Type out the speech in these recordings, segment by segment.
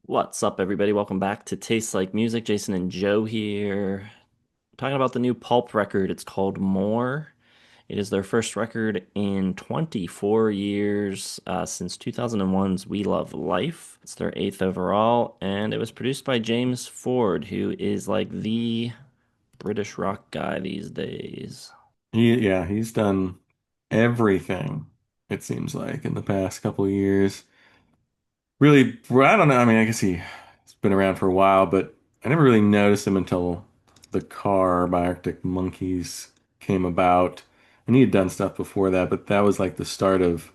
What's up, everybody? Welcome back to Tastes Like Music. Jason and Joe here. Talking about the new Pulp record. It's called More. It is their first record in 24 years since 2001's We Love Life. It's their eighth overall, and it was produced by James Ford, who is like the British rock guy these days. He's done everything, it seems like, in the past couple of years. Really, well, I don't know. I mean, I guess he's been around for a while, but I never really noticed him until The Car by Arctic Monkeys came about. And he had done stuff before that, but that was like the start of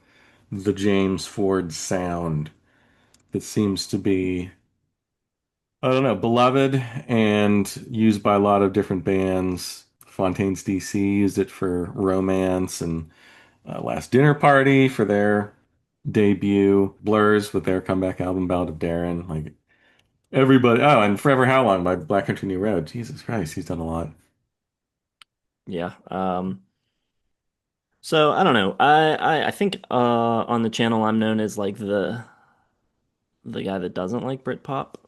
the James Ford sound that seems to be, I don't know, beloved and used by a lot of different bands. Fontaines DC used it for Romance and Last Dinner Party for their debut, Blurs with their comeback album Ballad of Darren. Like everybody, oh, and Forever How Long by Black Country New Road. Jesus Christ, he's done a lot. Yeah. So I don't know. I think on the channel I'm known as like the guy that doesn't like Brit Pop,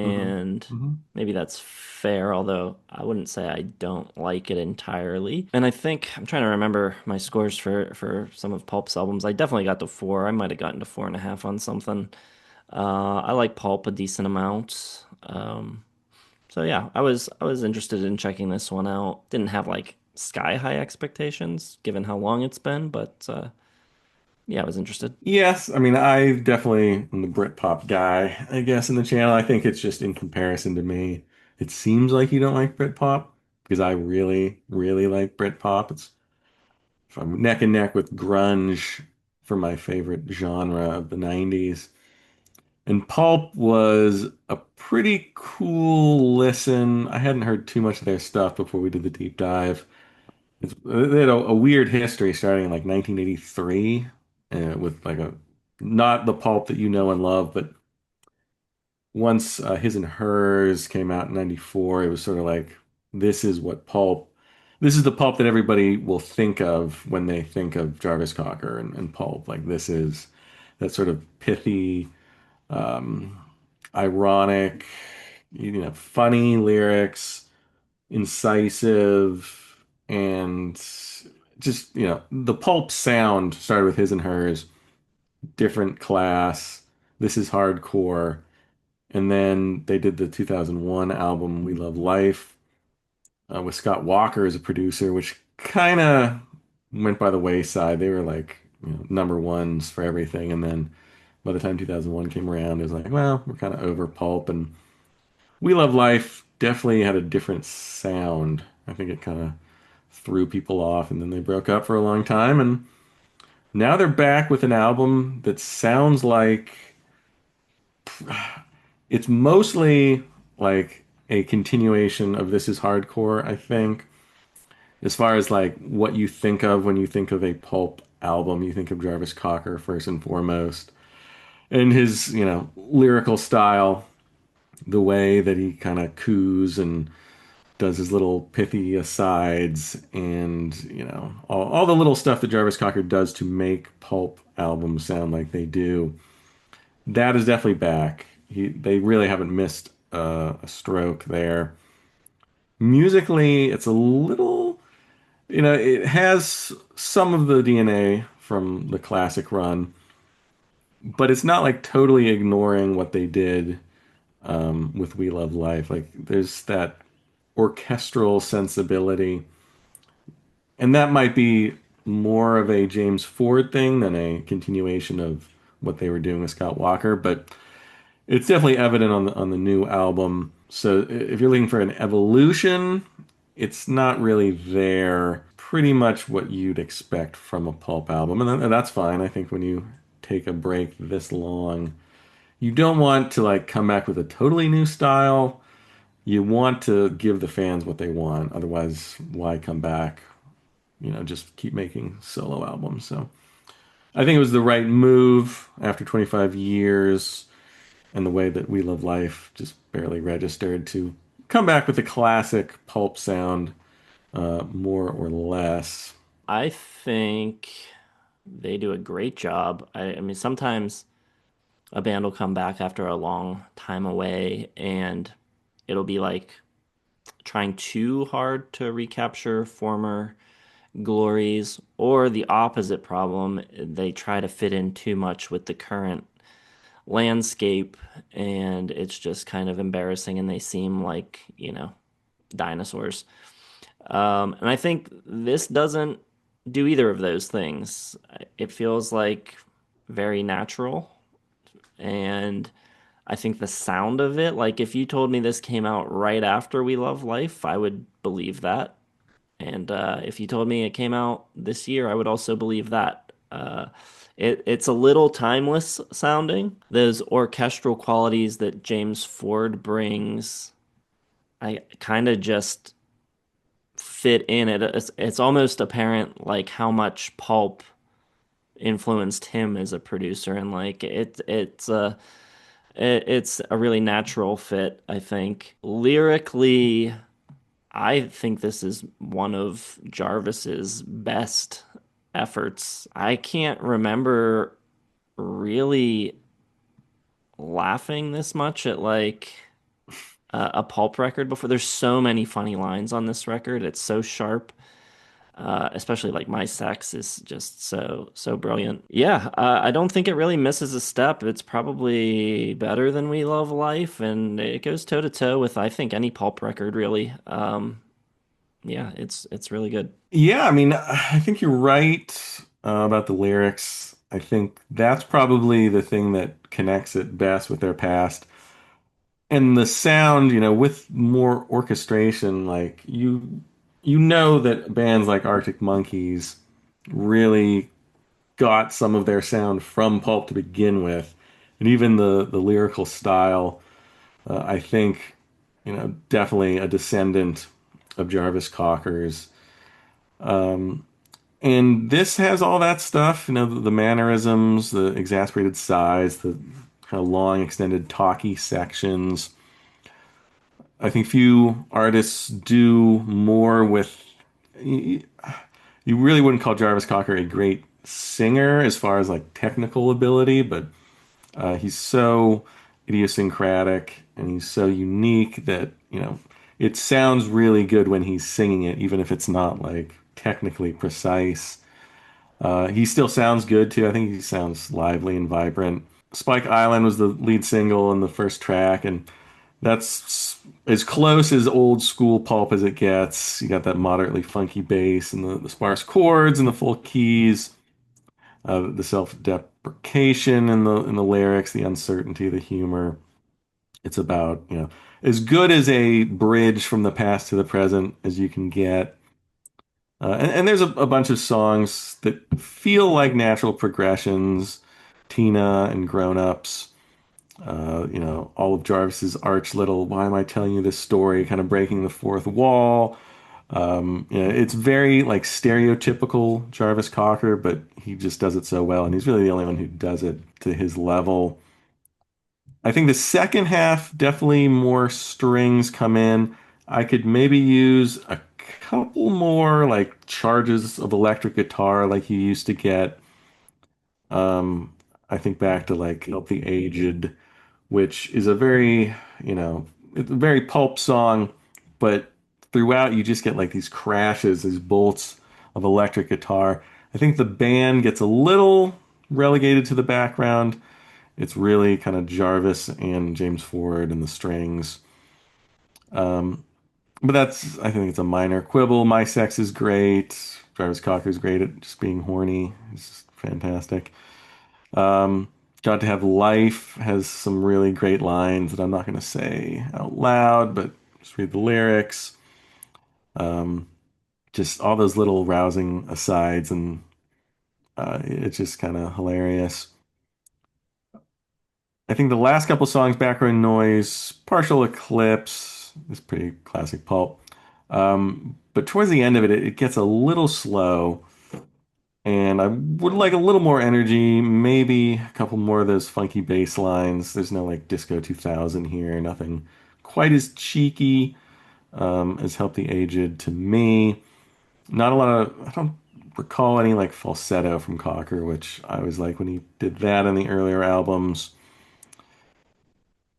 Hmm. and Hmm. maybe that's fair, although I wouldn't say I don't like it entirely. And I think I'm trying to remember my scores for some of Pulp's albums. I definitely got to four. I might have gotten to 4.5 on something. I like Pulp a decent amount. So yeah, I was interested in checking this one out. Didn't have like sky high expectations given how long it's been, but yeah, I was interested. Yes, I mean I definitely am the Britpop guy, I guess, in the channel. I think it's just in comparison to me. It seems like you don't like Britpop because I really, really like Britpop. It's if I'm neck and neck with grunge for my favorite genre of the 90s. And Pulp was a pretty cool listen. I hadn't heard too much of their stuff before we did the deep dive. They had a weird history starting in like 1983 with like a not the Pulp that you know and love, but once His and Hers came out in 94, it was sort of like this is what Pulp, this is the Pulp that everybody will think of when they think of Jarvis Cocker and Pulp. Like this is that sort of pithy, um, ironic, funny lyrics, incisive, and just, the Pulp sound started with His and Hers, different class. This is hardcore. And then they did the 2001 album We Love Life with Scott Walker as a producer, which kind of went by the wayside. They were like, number ones for everything. And then by the time 2001 came around, it was like, well, we're kind of over Pulp. And We Love Life definitely had a different sound. I think it kind of threw people off. And then they broke up for a long time. And now they're back with an album that sounds like it's mostly like a continuation of This Is Hardcore, I think. As far as like what you think of when you think of a Pulp album, you think of Jarvis Cocker first and foremost. And his, lyrical style, the way that he kind of coos and does his little pithy asides and, all the little stuff that Jarvis Cocker does to make Pulp albums sound like they do. That is definitely back. They really haven't missed a stroke there. Musically, it's a little, it has some of the DNA from the classic run, but it's not like totally ignoring what they did with We Love Life. Like there's that orchestral sensibility, and that might be more of a James Ford thing than a continuation of what they were doing with Scott Walker, but it's definitely evident on the new album. So if you're looking for an evolution, it's not really there. Pretty much what you'd expect from a Pulp album, and that's fine. I think when you take a break this long, you don't want to like come back with a totally new style. You want to give the fans what they want. Otherwise, why come back? Just keep making solo albums. So I think it was the right move after 25 years and the way that We Love Life just barely registered to come back with the classic Pulp sound, more or less. I think they do a great job. I mean, sometimes a band will come back after a long time away and it'll be like trying too hard to recapture former glories, or the opposite problem, they try to fit in too much with the current landscape and it's just kind of embarrassing and they seem like, dinosaurs. And I think this doesn't do either of those things. It feels like very natural. And I think the sound of it, like if you told me this came out right after We Love Life, I would believe that. And if you told me it came out this year, I would also believe that. It's a little timeless sounding. Those orchestral qualities that James Ford brings, I kind of just fit in it. It's almost apparent like how much Pulp influenced him as a producer, and like it's a really natural fit, I think. Lyrically, I think this is one of Jarvis's best efforts. I can't remember really laughing this much at like a Pulp record before. There's so many funny lines on this record. It's so sharp. Especially like My Sex is just so brilliant. Yeah, I don't think it really misses a step. It's probably better than We Love Life, and it goes toe to toe with I think any Pulp record really. Yeah, it's really good. Yeah, I mean, I think you're right about the lyrics. I think that's probably the thing that connects it best with their past. And the sound, with more orchestration, like you know that bands like Arctic Monkeys really got some of their sound from Pulp to begin with. And even the lyrical style, I think, definitely a descendant of Jarvis Cocker's. And this has all that stuff, the mannerisms, the exasperated sighs, the kind of long, extended, talky sections. I think few artists do more with. You you really wouldn't call Jarvis Cocker a great singer as far as like technical ability, but he's so idiosyncratic and he's so unique that, it sounds really good when he's singing it, even if it's not like technically precise. He still sounds good too. I think he sounds lively and vibrant. Spike Island was the lead single and the first track, and that's as close as old school Pulp as it gets. You got that moderately funky bass and the sparse chords and the full keys, the self-deprecation in the lyrics, the uncertainty, the humor. It's about, as good as a bridge from the past to the present as you can get. And there's a bunch of songs that feel like natural progressions. Tina and Grown Ups, all of Jarvis's arch little, why am I telling you this story, kind of breaking the fourth wall. It's very like stereotypical Jarvis Cocker, but he just does it so well, and he's really the only one who does it to his level. I think the second half, definitely more strings come in. I could maybe use a couple more like charges of electric guitar like you used to get. Um, I think back to like Help the Aged, which is a very, it's a very pulp song, but throughout you just get like these crashes, these bolts of electric guitar. I think the band gets a little relegated to the background. It's really kind of Jarvis and James Ford and the strings. But I think it's a minor quibble. My Sex is great. Jarvis Cocker's great at just being horny. It's just fantastic. Um, Got to Have Life has some really great lines that I'm not going to say out loud, but just read the lyrics. Just all those little rousing asides, and it's just kind of hilarious. I think the last couple songs, Background Noise, Partial Eclipse, is pretty classic pulp. But towards the end of it, it gets a little slow, and I would like a little more energy, maybe a couple more of those funky bass lines. There's no like Disco 2000 here, nothing quite as cheeky as Help the Aged to me. Not a lot of, I don't recall any like falsetto from Cocker, which I was like when he did that in the earlier albums.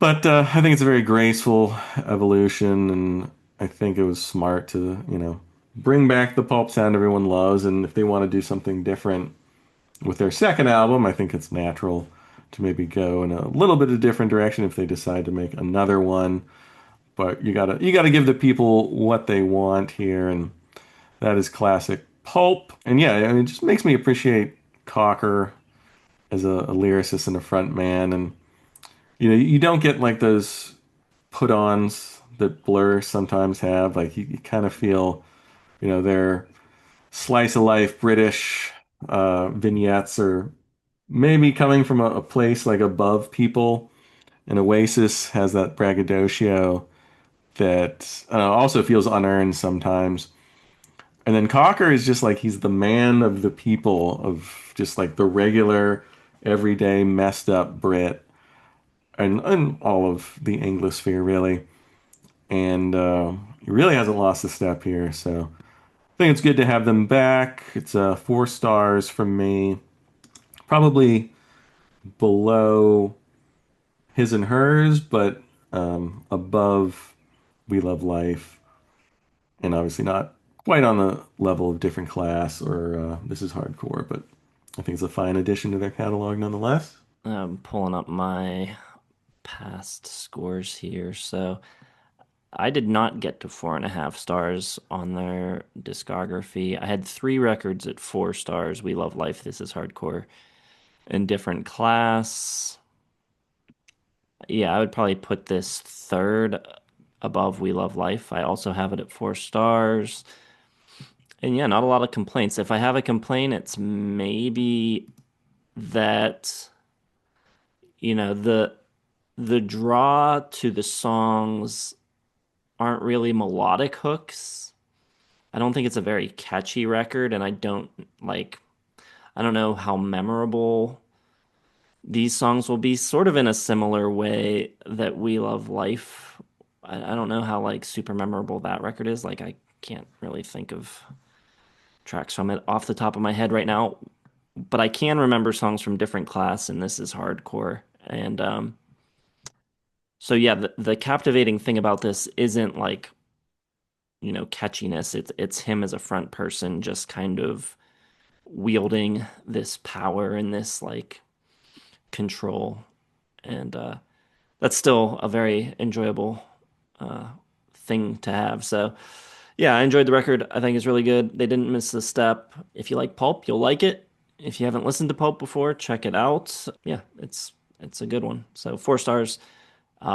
But I think it's a very graceful evolution, and I think it was smart to, bring back the pulp sound everyone loves. And if they want to do something different with their second album, I think it's natural to maybe go in a little bit of different direction if they decide to make another one. But you gotta give the people what they want here, and that is classic pulp. And yeah, I mean, it just makes me appreciate Cocker as a lyricist and a front man. And you don't get like those put-ons that Blur sometimes have. Like you kind of feel, their slice of life British vignettes are maybe coming from a place like above people. And Oasis has that braggadocio that also feels unearned sometimes. And then Cocker is just like he's the man of the people, of just like the regular, everyday, messed up Brit, and all of the Anglosphere really. And he really hasn't lost a step here. So I think it's good to have them back. It's 4 stars from me, probably below his and hers, but above We Love Life, and obviously not quite on the level of Different Class or This Is Hardcore, but I think it's a fine addition to their catalog nonetheless. I'm pulling up my past scores here. So I did not get to 4.5 stars on their discography. I had 3 records at 4 stars. We Love Life, This Is Hardcore, and Different Class. Yeah, I would probably put this third above We Love Life. I also have it at 4 stars. And yeah, not a lot of complaints. If I have a complaint, it's maybe that, the draw to the songs aren't really melodic hooks. I don't think it's a very catchy record, and I don't know how memorable these songs will be, sort of in a similar way that We Love Life. I don't know how like super memorable that record is. Like I can't really think of tracks from it off the top of my head right now, but I can remember songs from Different Class, and This Is Hardcore. And so yeah, the captivating thing about this isn't like, catchiness. It's him as a front person just kind of wielding this power and this like control. And that's still a very enjoyable uh, thing to have. So yeah, I enjoyed the record. I think it's really good. They didn't miss a step. If you like Pulp, you'll like it. If you haven't listened to Pulp before, check it out. Yeah, it's a good one. So 4 stars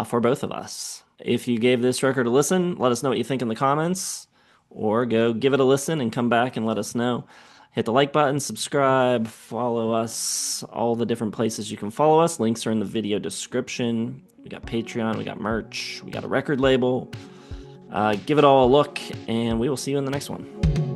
for both of us. If you gave this record a listen, let us know what you think in the comments, or go give it a listen and come back and let us know. Hit the like button, subscribe, follow us, all the different places you can follow us. Links are in the video description. We got Patreon, we got merch, we got a record label. Give it all a look, and we will see you in the next one.